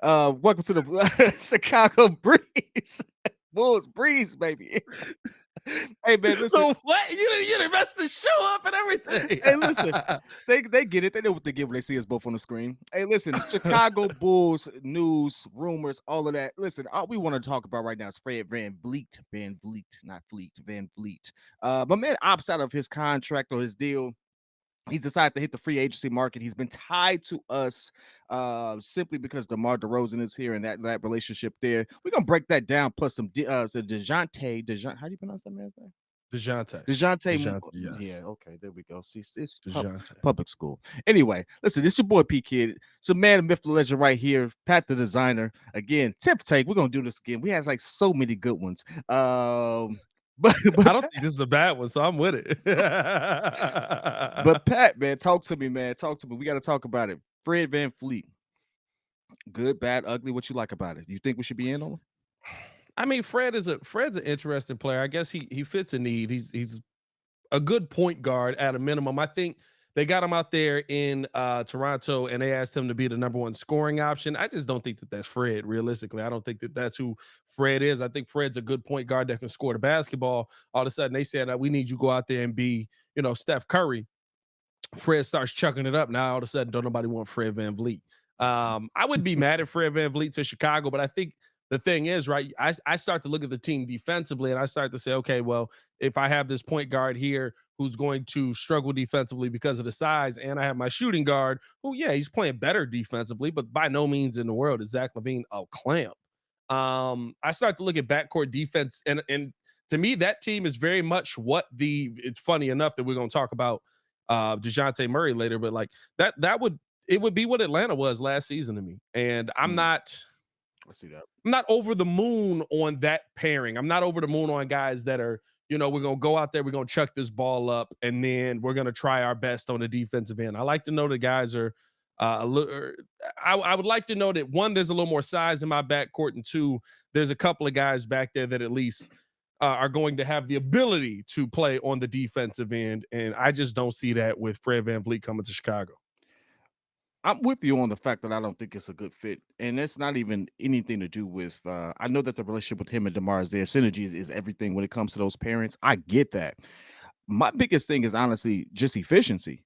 one. Welcome to the Chicago Breeze. Bulls Breeze, baby. Hey man, listen. So what? You didn't mess the show up and everything. Hey, listen. They get it. They know what they get when they see us both on the screen. Hey, listen. Chicago Bulls news, rumors, all of that. Listen, all we want to talk about right now is Fred VanVleet, not Fleet, VanVleet. My man opts out of his contract or his deal. He's decided to hit the free agency market. He's been tied to us simply because DeMar DeRozan is here and that relationship there. We're gonna break that down. Plus some so Dejounte. How do you pronounce that man's name? Dejounte. Dejounte. Yeah, Yes. okay, there we go. See, it's Dejounte. public school. Anyway, listen, this is your boy P Kid. It's a man, myth, the legend right here. Pat the designer. Again, tip take. We're gonna do this again. We have like so many good ones. But I don't think this is a bad one, so I'm with it. But Pat, man, talk to me, man. Talk to me. We got to talk about it. Fred VanVleet. Good, bad, ugly. What you like about it? You think we should be in on him? I mean, Fred's an interesting player. I guess he fits a need. He's a good point guard at a minimum. I think they got him out there in Toronto and they asked him to be the number one scoring option. I just don't think that that's Fred. Realistically, I don't think that that's who Fred is. I think Fred's a good point guard that can score the basketball. All of a sudden, they said that we need you to go out there and be, Steph Curry. Fred starts chucking it up. Now all of a sudden, don't nobody want Fred VanVleet. I would be mad at Fred VanVleet to Chicago, but I think the thing is, right, I start to look at the team defensively and I start to say, okay, well, if I have this point guard here who's going to struggle defensively because of the size, and I have my shooting guard who, yeah, he's playing better defensively, but by no means in the world is Zach LaVine a clamp. I start to look at backcourt defense, and to me, that team is very much it's funny enough that we're going to talk about Dejounte Murray later, but like it would be what Atlanta was last season to me. And I'm not I see that. I'm not over the moon on that pairing. I'm not over the moon on guys that are, we're going to go out there, we're going to chuck this ball up, and then we're going to try our best on the defensive end. I like to know the guys are a little. I would like to know that, one, there's a little more size in my backcourt, and two, there's a couple of guys back there that at least are going to have the ability to play on the defensive end. And I just don't see that with Fred VanVleet coming to Chicago. I'm with you on the fact that I don't think it's a good fit, and it's not even anything to do with. I know that the relationship with him and DeMar is there. Synergies is everything when it comes to those parents. I get that. My biggest thing is honestly just efficiency.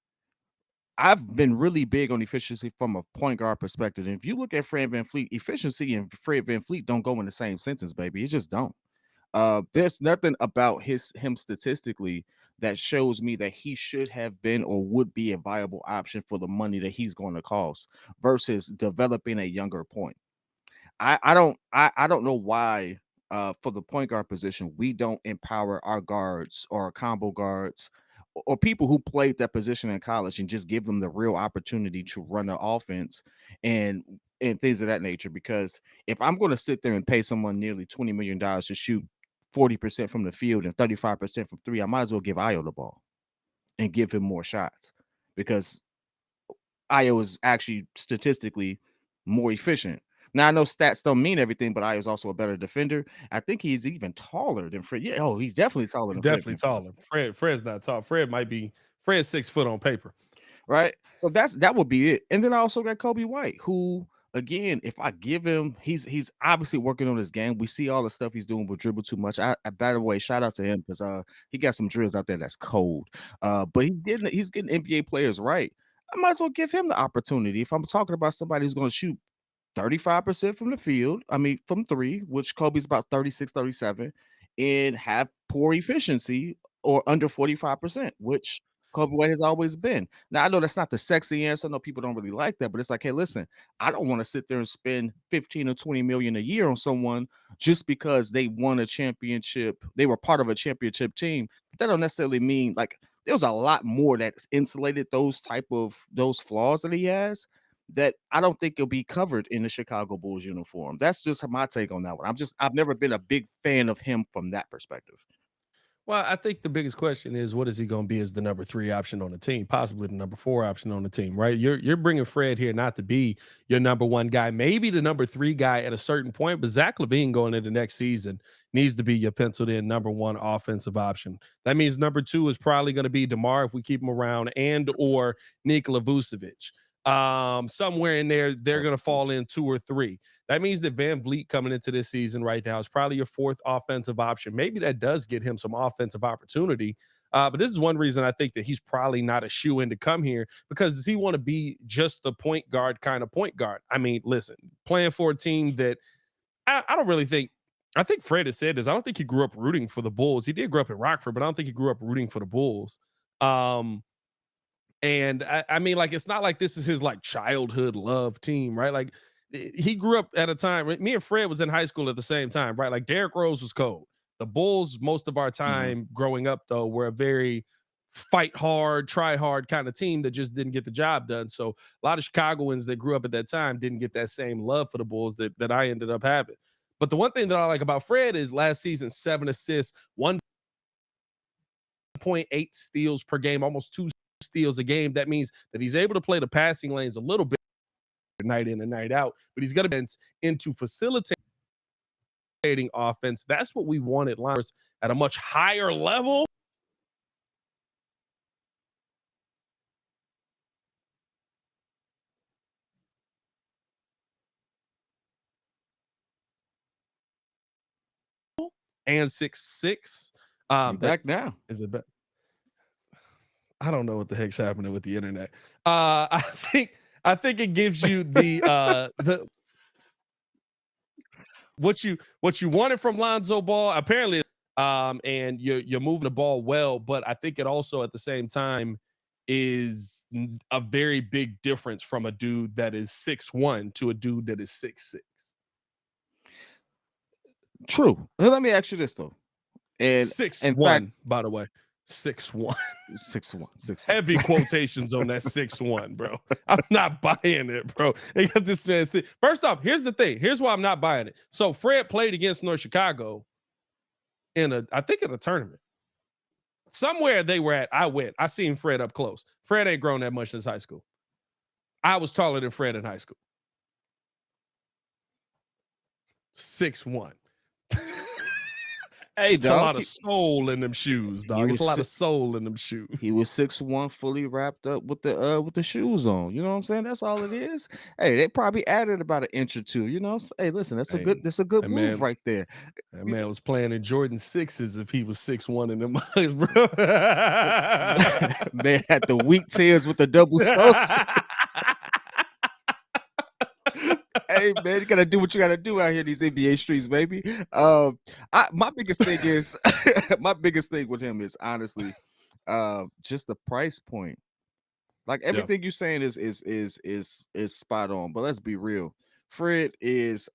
I've been really big on efficiency from a point guard perspective. And if you look at Fred VanVleet, efficiency and Fred VanVleet don't go in the same sentence, baby. It just don't. There's nothing about him statistically that shows me that he should have been or would be a viable option for the money that he's going to cost versus developing a younger point. I don't know why for the point guard position we don't empower our guards or our combo guards or people who played that position in college and just give them the real opportunity to run the offense and things of that nature. Because if I'm going to sit there and pay someone nearly $20 million to shoot 40% from the field and 35% from three, I might as well give Io the ball and give him more shots because Io is actually statistically more efficient. Now I know stats don't mean everything, but Io is also a better defender. I think he's even taller than Fred. Yeah, oh, he's definitely taller He's than Fred definitely VanVleet. taller. Fred's not tall. Fred's 6 foot on paper. Right? So that would be it. And then I also got Kobe White, who again, if I give him, he's obviously working on his game. We see all the stuff he's doing with dribble too much. By the way, shout out to him because he got some drills out there that's cold. But he's getting NBA players right. I might as well give him the opportunity. If I'm talking about somebody who's going to shoot 35% from the field, I mean from three, which Kobe's about 36, 37, and have poor efficiency or under 45%, which Kobe White has always been. Now I know that's not the sexy answer. I know people don't really like that, but it's like, hey, listen, I don't want to sit there and spend 15 or 20 million a year on someone just because they won a championship. They were part of a championship team. But that don't necessarily mean like there's a lot more that's insulated those flaws that he has that I don't think will be covered in the Chicago Bulls uniform. That's just my take on that one. I've never been a big fan of him from that perspective. Well, I think the biggest question is, what is he going to be as the number 3 option on the team, possibly the number 4 option on the team, right? You're bringing Fred here not to be your number 1 guy, maybe the number 3 guy at a certain point, but Zach LaVine going into next season needs to be your penciled in number 1 offensive option. That means number 2 is probably going to be DeMar if we keep him around, and or Nikola Vucevic. Somewhere in there, they're going to fall in 2 or 3. That means that VanVleet coming into this season right now is probably your 4th offensive option. Maybe that does get him some offensive opportunity. But this is one reason I think that he's probably not a shoe-in to come here, because does he want to be just the point guard kind of point guard? I mean, listen, playing for a team that I don't really think. I think Fred has said this. I don't think he grew up rooting for the Bulls. He did grow up in Rockford, but I don't think he grew up rooting for the Bulls. And I mean, like, it's not like this is his like childhood love team, right? Like, he grew up at a time. Me and Fred was in high school at the same time, right? Like, Derrick Rose was cold. The Bulls, most of our time growing up, though, were a very fight hard, try hard kind of team that just didn't get the job done. So a lot of Chicagoans that grew up at that time didn't get that same love for the Bulls that I ended up having. But the one thing that I like about Fred is last season, 7 assists, 1.8 steals per game, almost 2 steals a game. That means that he's able to play the passing lanes a little bit night in and night out, but he's got to into facilitating offense. That's what we wanted liners at a much higher level. And 6'6". Back now. Is it back? I don't know what the heck's happening with the internet. I think it gives you the what you wanted from Lonzo Ball, apparently, and you're moving the ball well, but I think it also at the same time is a very big difference from a dude that is 6'1" to a dude that is 6'6". True. Let me ask you this though. And in fact, 6'1", by the way. 6'1". 6'1", 6'1". Heavy quotations on that 6'1", bro. I'm not buying it, bro. They got this man. First off, here's the thing. Here's why I'm not buying it. So Fred played against North Chicago I think in a tournament. Somewhere they were at, I went. I seen Fred up close. Fred ain't grown that much since high school. I was taller than Fred in high school. 6'1". Hey, it's dog, a lot of soul in them shoes, dog. It's a lot of soul in them shoes. He was 6'1", fully wrapped up with the shoes on. You know what I'm saying? That's all it is. Hey, they probably added about an inch or two. You know, hey, listen, that's a good move right there. That man was playing in Jordan 6s if he was 6'1" in them eyes, bro. Man had the weak tears with the double soaps. Hey man, you gotta do what you gotta do out here in these NBA streets, baby. My biggest thing is my biggest thing with him is honestly just the price point. Like everything you're saying is spot on, but let's be real. Fred is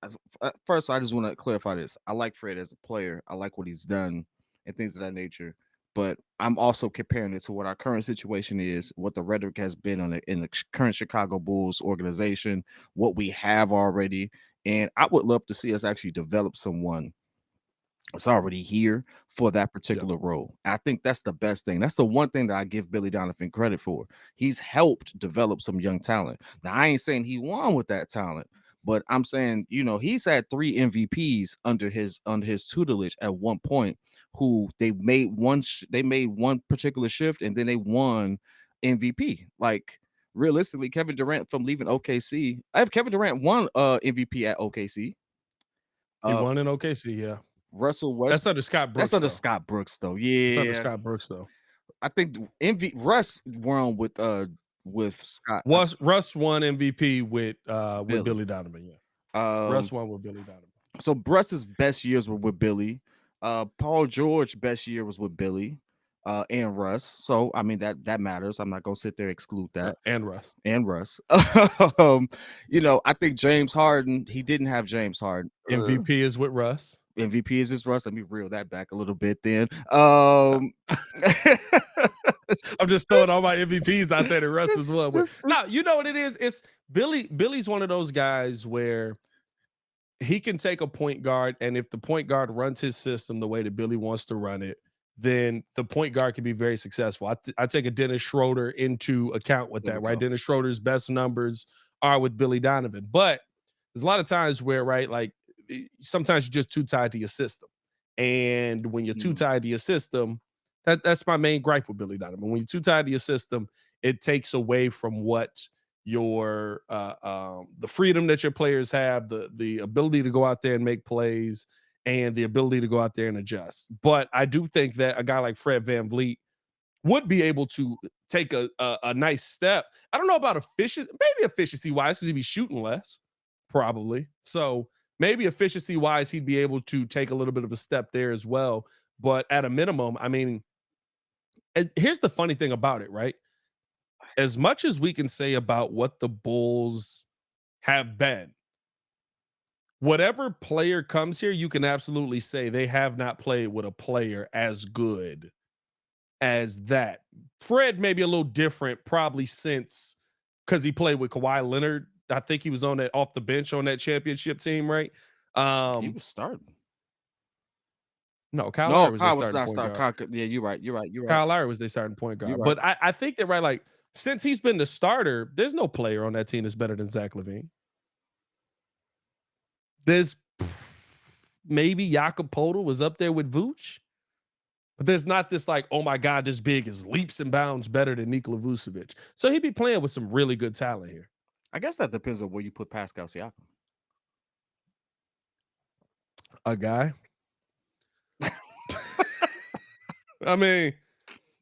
first. I just want to clarify this. I like Fred as a player. I like what he's done and things of that nature. But I'm also comparing it to what our current situation is, what the rhetoric has been in the current Chicago Bulls organization, what we have already, and I would love to see us actually develop someone that's already here for that particular role. I think that's the best thing. That's the one thing that I give Billy Donovan credit for. He's helped develop some young talent. Now, I ain't saying he won with that talent, but I'm saying, you know, he's had 3 MVPs under his tutelage at one point, who they made one particular shift and then they won MVP. Like realistically, Kevin Durant from leaving OKC, I have Kevin Durant won MVP at OKC. He won in OKC, yeah. Russell West. That's under Scott Brooks. That's under Scott Brooks, though. Yeah, it's under Scott Brooks, though. I think Russ won with Scott. Russ won MVP with Billy Donovan. Yeah, Russ won with Billy Donovan. So Russ's best years were with Billy. Paul George's best year was with Billy and Russ. So I mean that matters. I'm not gonna sit there and exclude that. And Russ. You know, I think James Harden. He didn't have James Harden. MVP is with Russ. MVP is his Russ. Let me reel that back a little bit then. I'm just throwing all my MVPs out there to Russ as well. No, you know what it is? It's Billy's one of those guys where he can take a point guard, and if the point guard runs his system the way that Billy wants to run it, then the point guard can be very successful. I take a Dennis Schroeder into account with that, right? Dennis Schroeder's best numbers are with Billy Donovan. But there's a lot of times where, right, like sometimes you're just too tied to your system. And when you're too tied to your system, that's my main gripe with Billy Donovan. When you're too tied to your system, it takes away from what your the freedom that your players have, the ability to go out there and make plays, and the ability to go out there and adjust. But I do think that a guy like Fred VanVleet would be able to take a nice step. I don't know about maybe efficiency wise, because he'd be shooting less, probably. So maybe efficiency wise, he'd be able to take a little bit of a step there as well. But at a minimum, I mean, and here's the funny thing about it, right? As much as we can say about what the Bulls have been, whatever player comes here, you can absolutely say they have not played with a player as good as that. Fred may be a little different, probably since because he played with Kawhi Leonard. I think he was on that off the bench on that championship team, right? He Um, was starting. no, Kyle No, Lowry was their Kyle was starting not point start. guard. Yeah, you're right. You're right. You're right. Kyle Lowry was their starting point You're guard. right. But I think that right, like since he's been the starter, there's no player on that team that's better than Zach LaVine. There's maybe Jakob Poeltl was up there with Vooch, but there's not this like, oh my God, this big is leaps and bounds better than Nikola Vucevic. So he'd be playing with some really good talent here. I guess that depends on where you put Pascal Siakam. A guy. I mean,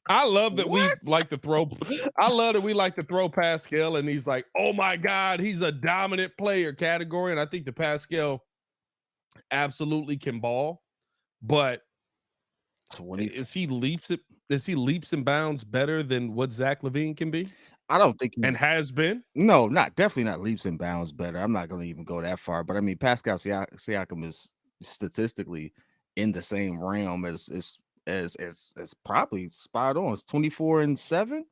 I love that we like to throw. I love that we like to throw Pascal, and he's like, "Oh my God, he's a dominant player" category, and I think the Pascal absolutely can ball, but 20. is he leaps and bounds better than what Zach LaVine can be I don't think and he's has been? no, not definitely not leaps and bounds better. I'm not going to even go that far, but I mean Pascal Siakam is statistically in the same realm as probably spot on. It's 24 and 7,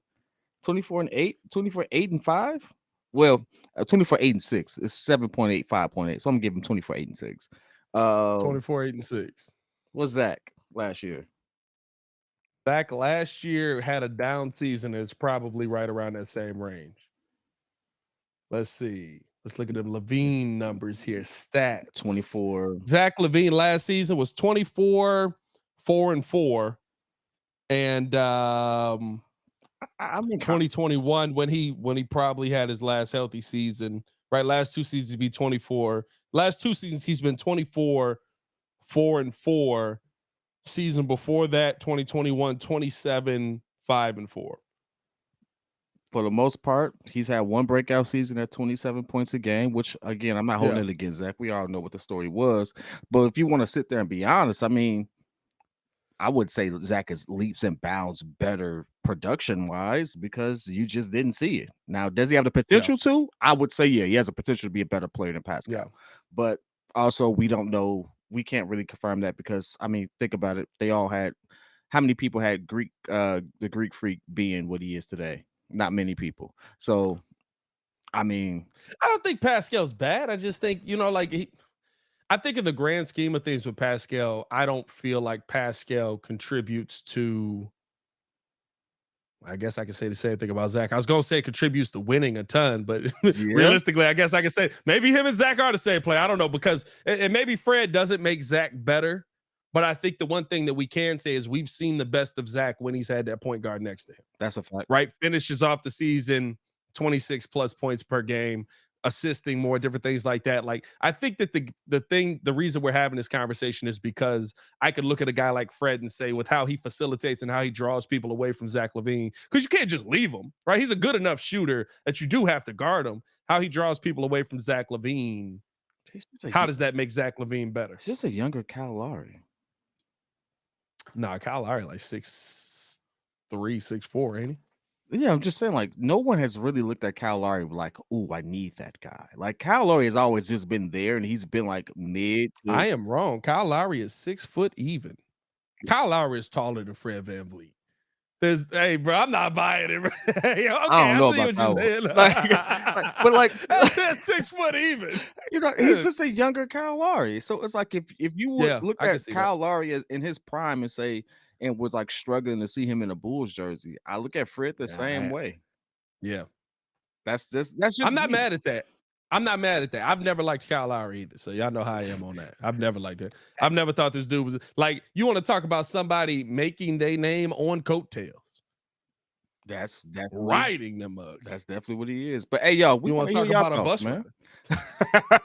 24 and 8, 24 8 and 5. Well, 24 8 and 6. It's 7.8, 5.8. So I'm gonna give him 24 8 and 6. 24, 8, and 6. What's Zach last year? Back last year had a down season. It's probably right around that same range. Let's see. Let's look at them LaVine numbers here. Stats. 24. Zach LaVine last season was 24, 4 and 4. And I mean 2021 when he probably had his last healthy season. Right. Last two seasons he'd be 24. Last two seasons he's been 24, 4 and 4. Season before that, 2021, 27, 5 and 4. for the most part, he's had one breakout season at 27 points a game, which again, I'm not holding it against Zach. We all know what the story was. But if you want to sit there and be honest, I mean, I would say Zach is leaps and bounds better production wise because you just didn't see it. Now, does he have the potential to? I would say, yeah, he has a potential to be a better player than Pascal. Yeah. But also, we don't know. We can't really confirm that because I mean, think about it. They all had how many people had the Greek freak being what he is today? Not many people. So, I mean, I don't think Pascal's bad. I just think, like I think in the grand scheme of things with Pascal, I don't feel like Pascal contributes to. I guess I can say the same thing about Zach. I was going to say contributes to winning a ton, but realistically, I guess I can say maybe him and Zach are the same player. I don't know because and maybe Fred doesn't make Zach better, but I think the one thing that we can say is we've seen the best of Zach when he's had that point guard next to him. That's a fact. Right? Finishes off the season 26 plus points per game, assisting more, different things like that. Like I think that the reason we're having this conversation is because I could look at a guy like Fred and say with how he facilitates and how he draws people away from Zach LaVine, because you can't just leave him, right? He's a good enough shooter that you do have to guard him. How he draws people away from Zach LaVine. How does that make Zach LaVine better? It's just a younger Kyle Lowry. Nah, Kyle Lowry like 6'3", 6'4", ain't he? Yeah, I'm just saying, like, no one has really looked at Kyle Lowry like, "Ooh, I need that guy." Like, Kyle Lowry has always just been there, and he's been like mid. I am wrong. Kyle Lowry is 6 foot even. Kyle Lowry is taller than Fred VanVleet. Hey, bro, I'm not buying it. Okay, I don't know about that one. But like, 6 foot even. He's just a younger Kyle Lowry. So it's like if you would look at Kyle Lowry as in his prime and say and was like struggling to see him in a Bulls jersey, I look at Fred the same way. Yeah, that's just. I'm not mad at that. I'm not mad at that. I've never liked Kyle Lowry either, so y'all know how I am on that. I've never liked it. I've never thought this dude was like. You want to talk about somebody making their name on coattails? That's definitely riding them mugs. that's definitely what he is. But hey, y'all, we You want want to to hear talk your about a thoughts, bus man. rider?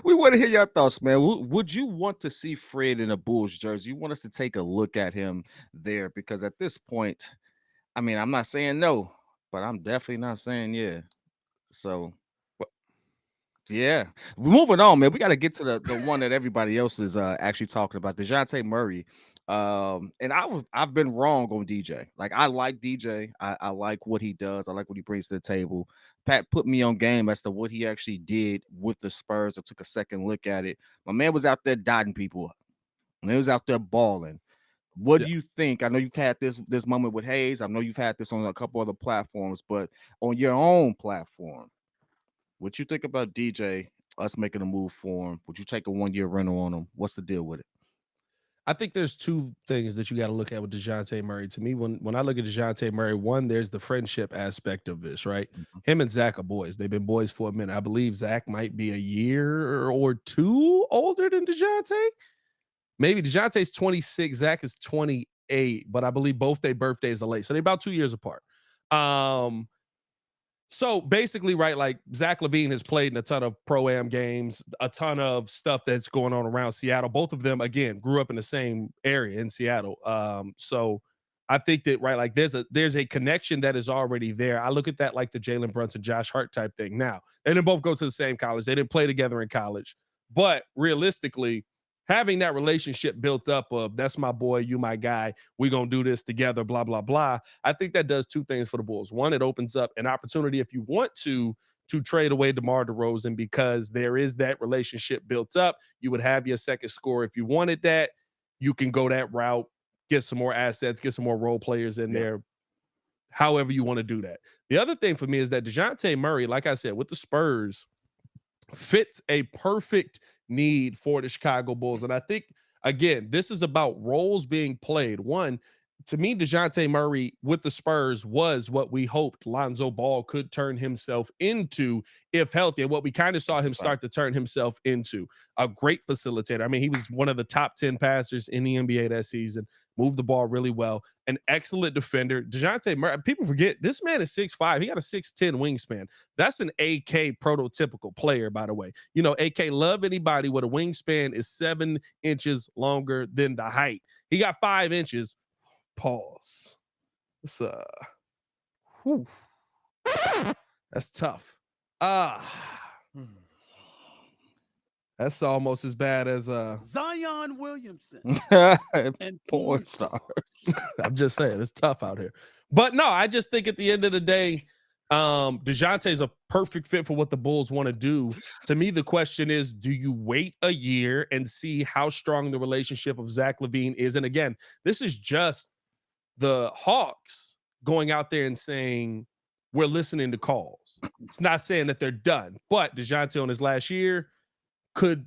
We want to hear your thoughts, man. Would you want to see Fred in a Bulls jersey? You want us to take a look at him there? Because at this point, I mean, I'm not saying no, but I'm definitely not saying yeah. So yeah, moving on, man. We got to get to the one that everybody else is actually talking about, Dejounte Murray. And I've been wrong on DJ. Like I like DJ. I like what he does. I like what he brings to the table. Pat put me on game as to what he actually did with the Spurs. I took a second look at it. My man was out there dotting people up. And he was out there balling. What Yeah. do you think? I know you've had this moment with Hayes. I know you've had this on a couple other platforms, but on your own platform, what you think about DJ, us making a move for him? Would you take a 1-year rental on him? What's the deal with it? I think there's two things that you got to look at with Dejounte Murray. To me, when I look at Dejounte Murray, one, there's the friendship aspect of this, right? Mhm. Him and Zach are boys. They've been boys for a minute. I believe Zach might be a year or two older than Dejounte. Maybe Dejounte's 26, Zach is 28, but I believe both their birthdays are late. So they're about 2 years apart. Um, so basically, right, like Zach LaVine has played in a ton of pro-am games, a ton of stuff that's going on around Seattle. Both of them, again, grew up in the same area in Seattle. So I think that right, like there's a connection that is already there. I look at that like the Jalen Brunson, Josh Hart type thing. Now, they didn't both go to the same college. They didn't play together in college, but realistically, having that relationship built up of that's my boy, you my guy, we gonna do this together, blah blah blah. I think that does two things for the Bulls. One, it opens up an opportunity if you want to trade away DeMar DeRozan because there is that relationship built up. You would have your second scorer if you wanted that. You can go that route, get some more assets, get some more role players in Yeah. there. However you want to do that. The other thing for me is that Dejounte Murray, like I said, with the Spurs, fits a perfect need for the Chicago Bulls. And I think, again, this is about roles being played. One, to me, Dejounte Murray with the Spurs was what we hoped Lonzo Ball could turn himself into if healthy, and what we kind of saw That's a him fact. start to turn himself into a great facilitator. I mean, he was one of the top 10 passers in the NBA that season, moved the ball really well, an excellent defender. Dejounte Murray, people forget this man is 6'5. He got a 6'10 wingspan. That's an AK prototypical player, by the way. You know, AK love anybody with a wingspan is 7 inches longer than the height. He got 5 inches. Pause. It's whew. That's tough. Hmm. That's almost as bad as Zion Williamson and Porn porn star. stars. I'm just saying it's tough out here. But no, I just think at the end of the day, DeJounte is a perfect fit for what the Bulls want to do. To me, the question is, do you wait a year and see how strong the relationship of Zach LaVine is? And again, this is just the Hawks going out there and saying, we're listening to calls. It's not saying that they're done, but DeJounte on his last year could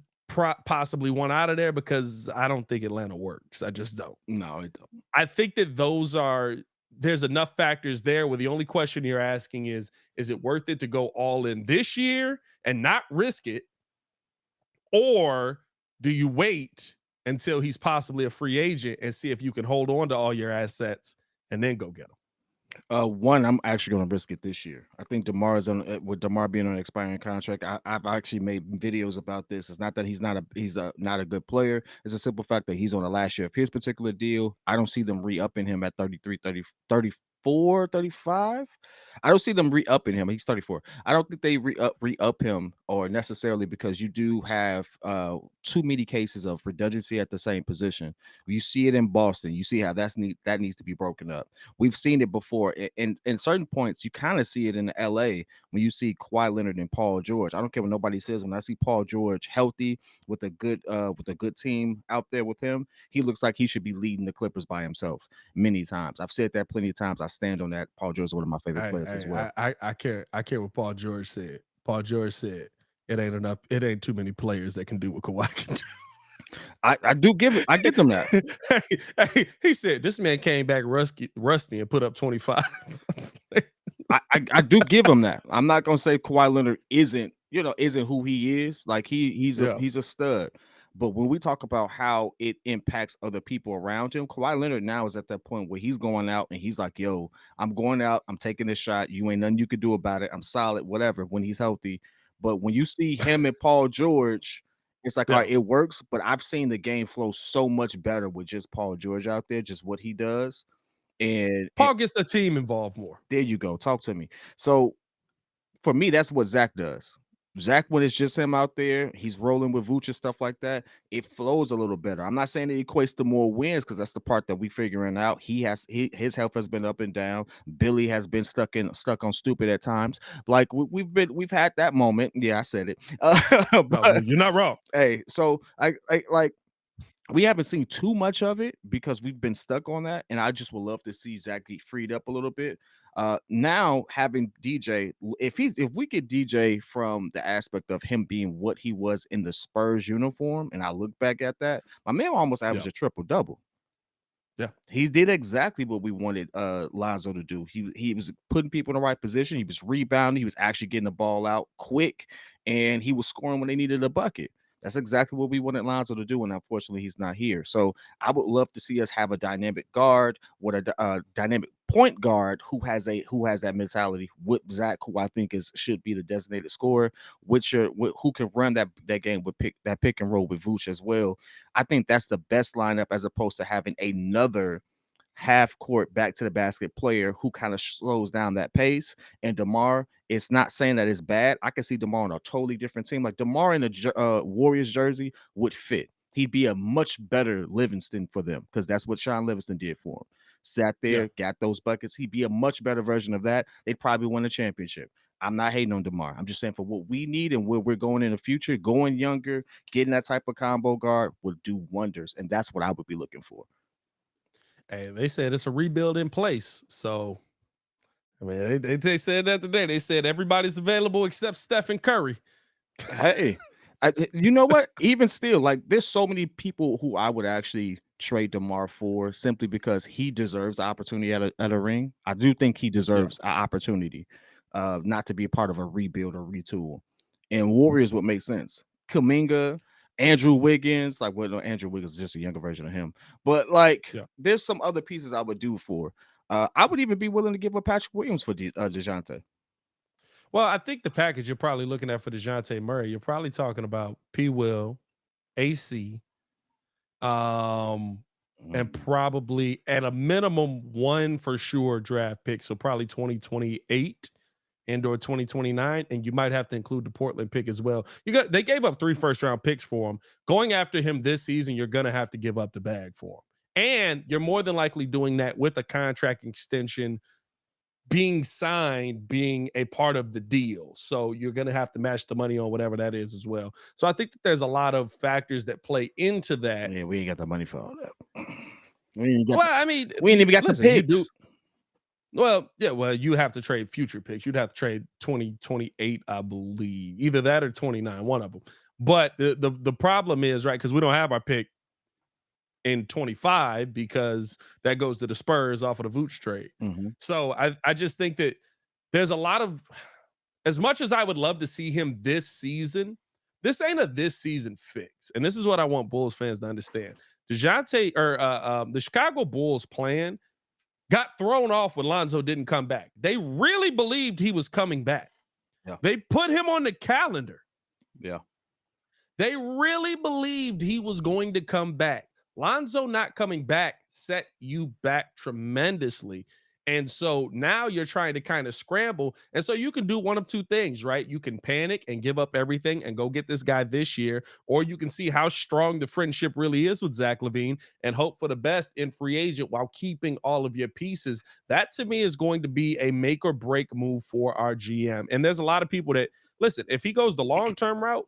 possibly want out of there because I don't think Atlanta works. I just don't. No, it don't. I think that there's enough factors there where the only question you're asking is it worth it to go all in this year and not risk it? Or do you wait until he's possibly a free agent and see if you can hold on to all your assets and then go get him? One, I'm actually going to risk it this year. I think Demar is on with Demar being on an expiring contract. I've actually made videos about this. It's not that he's not a good player. It's a simple fact that he's on the last year of his particular deal. I don't see them re-upping him at 33, 30, 34, 35. I don't see them re-upping him. He's 34. I don't think they re-up him or necessarily because you do have too many cases of redundancy at the same position. You see it in Boston. You see how that needs to be broken up. We've seen it before. In certain points, you kind of see it in LA when you see Kawhi Leonard and Paul George. I don't care what nobody says. When I see Paul George healthy with a good team out there with him, he looks like he should be leading the Clippers by himself many times. I've said that plenty of times. I stand on that. Paul George is one of my favorite players as well. I care what Paul George said. Paul George said it ain't enough. It ain't too many players that can do what Kawhi can do. I do give it. I get them that. He said this man came back rusty and put up 25. I do give him that. I'm not gonna say Kawhi Leonard isn't who he is. Like he's a stud. But when we talk about how it impacts other people around him, Kawhi Leonard now is at that point where he's going out and he's like, yo, I'm going out, I'm taking this shot. You ain't nothing you could do about it. I'm solid, whatever, when he's healthy. But when you see him and Paul George, it's like, all Yeah. right, it works. But I've seen the game flow so much better with just Paul George out there, just what he does. And Paul gets the team involved more. there you go. Talk to me. So for me, that's what Zach does. Zach, when it's just him out there, he's rolling with Vooch and stuff like that. It flows a little better. I'm not saying it equates to more wins because that's the part that we figuring out. His health has been up and down. Billy has been stuck on stupid at times. Like we've had that moment. Yeah, I said it. But You're not wrong. hey, so I like we haven't seen too much of it because we've been stuck on that, and I just would love to see Zach get freed up a little bit. Now having DJ, if we get DJ from the aspect of him being what he was in the Spurs uniform, and I look back at that, my man almost averaged a triple double. Yeah, he did exactly what we wanted Lonzo to do. He was putting people in the right position. He was rebounding. He was actually getting the ball out quick, and he was scoring when they needed a bucket. That's exactly what we wanted Lonzo to do, and unfortunately, he's not here. So I would love to see us have a dynamic guard, a dynamic point guard who has that mentality with Zach, who I think should be the designated scorer, who can run that game with pick and roll with Vooch as well. I think that's the best lineup as opposed to having another half court back to the basket player who kind of slows down that pace. And DeMar, it's not saying that it's bad. I can see DeMar on a totally different team. Like DeMar in a Warriors jersey would fit. He'd be a much better Livingston for them because that's what Sean Livingston did for him. Sat there, got those buckets. He'd be a much better version of that. They'd probably win a championship. I'm not hating on DeMar. I'm just saying for what we need and where we're going in the future, going younger, getting that type of combo guard would do wonders. And that's what I would be looking for. Hey, they said it's a rebuild in place. So, I mean, they said that today. They said everybody's available except Stephen Curry. Hey, you know what? Even still, like, there's so many people who I would actually trade DeMar for simply because he deserves the opportunity at a ring. I do think he deserves an opportunity, not to be a part of a rebuild or retool. And Warriors would make sense. Kuminga, Andrew Wiggins, like, well, no, Andrew Wiggins is just a younger version of him. But like, there's some other pieces I would do for. I would even be willing to give up Patrick Williams for Dejounte. Well, I think the package you're probably looking at for Dejounte Murray, you're probably talking about P. Will, AC, and probably at a minimum one for sure draft pick. So probably 2028 and/or 2029, and you might have to include the Portland pick as well. They gave up 3 first-round picks for him. Going after him this season, you're going to have to give up the bag for him. And you're more than likely doing that with a contract extension being signed, being a part of the deal. So you're going to have to match the money on whatever that is as well. So I think that there's a lot of factors that play into that. Yeah, we ain't got the money for all that. We ain't even got the picks. Well, you have to trade future picks. You'd have to trade 2028, I believe. Either that or 29, one of them. But the problem is, right, because we don't have our pick in 25 because that goes to the Spurs off of the Vooch trade. So I just think that there's a lot of, as much as I would love to see him this season, this ain't a this season fix. And this is what I want Bulls fans to understand. The Chicago Bulls plan got thrown off when Lonzo didn't come back. They really believed he was coming back. Yeah. They put him on the calendar. Yeah. They really believed he was going to come back. Lonzo not coming back set you back tremendously. And so now you're trying to kind of scramble. And so you can do one of two things, right? You can panic and give up everything and go get this guy this year, or you can see how strong the friendship really is with Zach LaVine and hope for the best in free agent while keeping all of your pieces. That to me is going to be a make or break move for our GM. And there's a lot of people that, listen, if he goes the long-term route,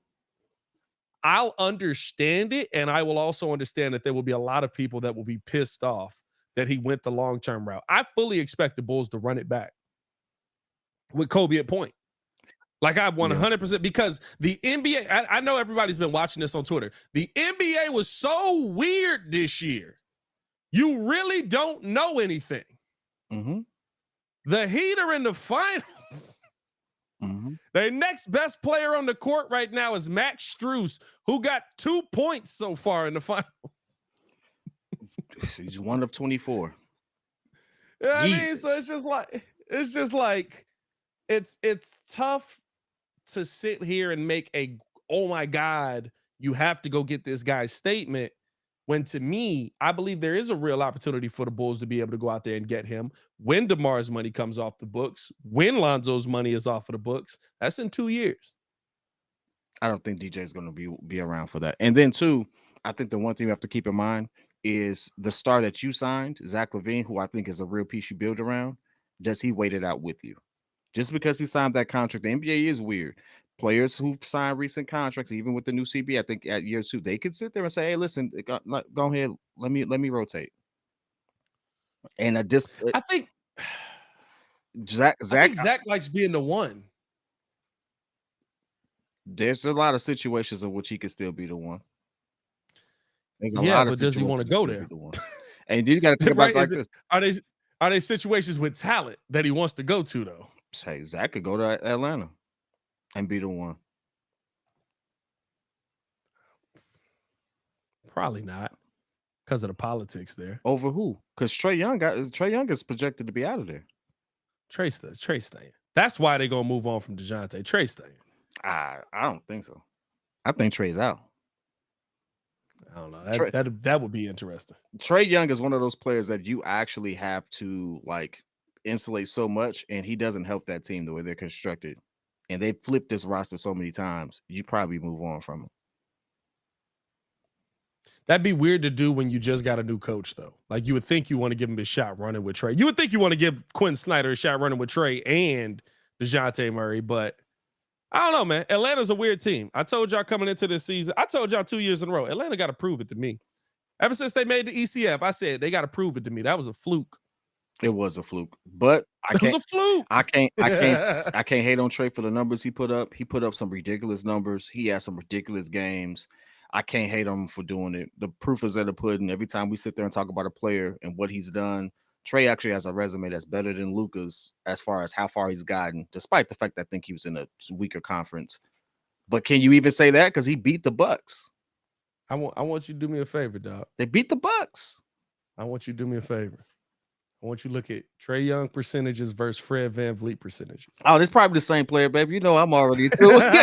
I'll understand it, and I will also understand that there will be a lot of people that will be pissed off that he went the long-term route. I fully expect the Bulls to run it back with Kobe at point. Like I 100%, because the NBA, I know everybody's been watching this on Twitter. The NBA was so weird this year. You really don't know anything. The Heat are in the finals. The next best player on the court right now is Max Strus, who got 2 points so far in the finals. He's 1 of 24. Yeah, I mean, so it's just like it's tough to sit here and make a oh my God, you have to go get this guy's statement. When to me, I believe there is a real opportunity for the Bulls to be able to go out there and get him when DeMar's money comes off the books, when Lonzo's money is off of the books. That's in 2 years. I don't think DJ is going to be around for that. And then, too, I think the one thing you have to keep in mind is the star that you signed, Zach LaVine, who I think is a real piece you build around. Does he wait it out with you? Just because he signed that contract, the NBA is weird. Players who've signed recent contracts, even with the new CB, I think at year 2, they could sit there and say, "Hey, listen, go ahead, let me rotate." And I think Zach likes being the one. There's a lot of situations in which he could still be the one. There's a lot of but does he want to go there? And you got to think about like this: are they situations with talent that he wants to go to though? Hey, Zach could go to Atlanta and be the one. Probably not, because of the politics there. Over who? Because Trae Young is projected to be out of there. Trae staying. That's why they're gonna move on from Dejounte. Trae staying. I don't think so. I think Trae's out. I don't know. That would be interesting. Trae Young is one of those players that you actually have to like insulate so much, and he doesn't help that team the way they're constructed. And they flipped this roster so many times, you probably move on from him. That'd be weird to do when you just got a new coach, though. Like you would think you want to give him a shot running with Trae. You would think you want to give Quinn Snyder a shot running with Trae and Dejounte Murray, but I don't know, man. Atlanta's a weird team. I told y'all coming into this season, I told y'all 2 years in a row, Atlanta got to prove it to me. Ever since they made the ECF, I said they got to prove it to me. That was a fluke. It was a fluke, but I can't hate on Trae for the numbers he put up. He put up some ridiculous numbers. He had some ridiculous games. I can't hate on him for doing it. The proof is in the pudding. Every time we sit there and talk about a player and what he's done, Trae actually has a resume that's better than Luka's as far as how far he's gotten, despite the fact that I think he was in a weaker conference. But can you even say that? Because he beat the Bucks. I want you to do me a favor, dog. They beat the Bucks. I want you to do me a favor. I want you to look at Trae Young percentages versus Fred VanVleet percentages. Oh, that's probably the same player, baby. You know I'm already through. Listen,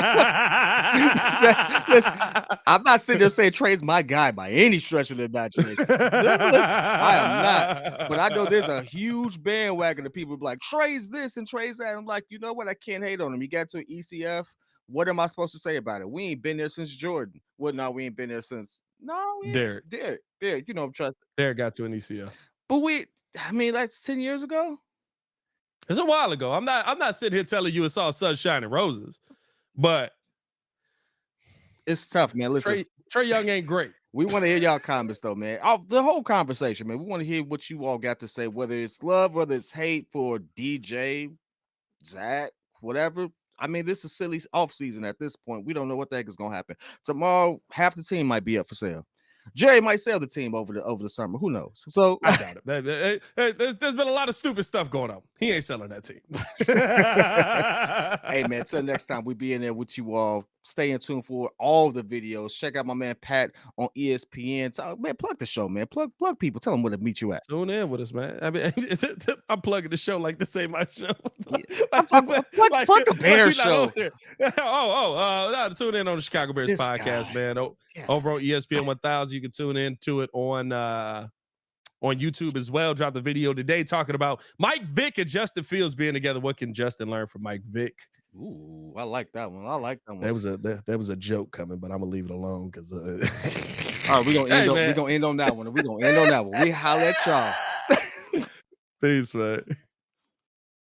I'm not sitting there saying Trae's my guy by any stretch of the imagination. Listen, I am not. But I know there's a huge bandwagon of people be like, Trae's this and Trae's that. I'm like, you know what? I can't hate on him. He got to an ECF. What am I supposed to say about it? We ain't been there since Jordan. Well, no, we ain't been there since. No, Derek. You know, trust. Derek got to an ECF. But that's 10 years ago. It's a while ago. I'm not sitting here telling you it's all sunshine and roses, but it's tough, man. Listen, Trae Young ain't great. We want to hear y'all comments, though, man. The whole conversation, man. We want to hear what you all got to say, whether it's love, whether it's hate for DJ, Zach, whatever. I mean, this is silly offseason at this point. We don't know what the heck is going to happen. Tomorrow, half the team might be up for sale. Jerry might sell the team over the summer. Who knows? So I doubt it. There's been a lot of stupid stuff going on. He ain't selling that team. Hey, man, till next time, we be in there with you all. Stay in tune for all the videos. Check out my man Pat on ESPN. Man, plug the show, man. Plug people. Tell them where to meet you at. Tune in with us, man. I mean, I'm plugging the show like this ain't my show. Plug the Bears show. Tune in on the Chicago Bears podcast, man. Over on ESPN 1000, you can tune in to it on YouTube as well. Dropped the video today talking about Mike Vick and Justin Fields being together. What can Justin learn from Mike Vick? Ooh, I like that one. There was a joke coming, but I'm gonna leave it alone because. All right, we're gonna end on that one. We holler at y'all. Peace, man.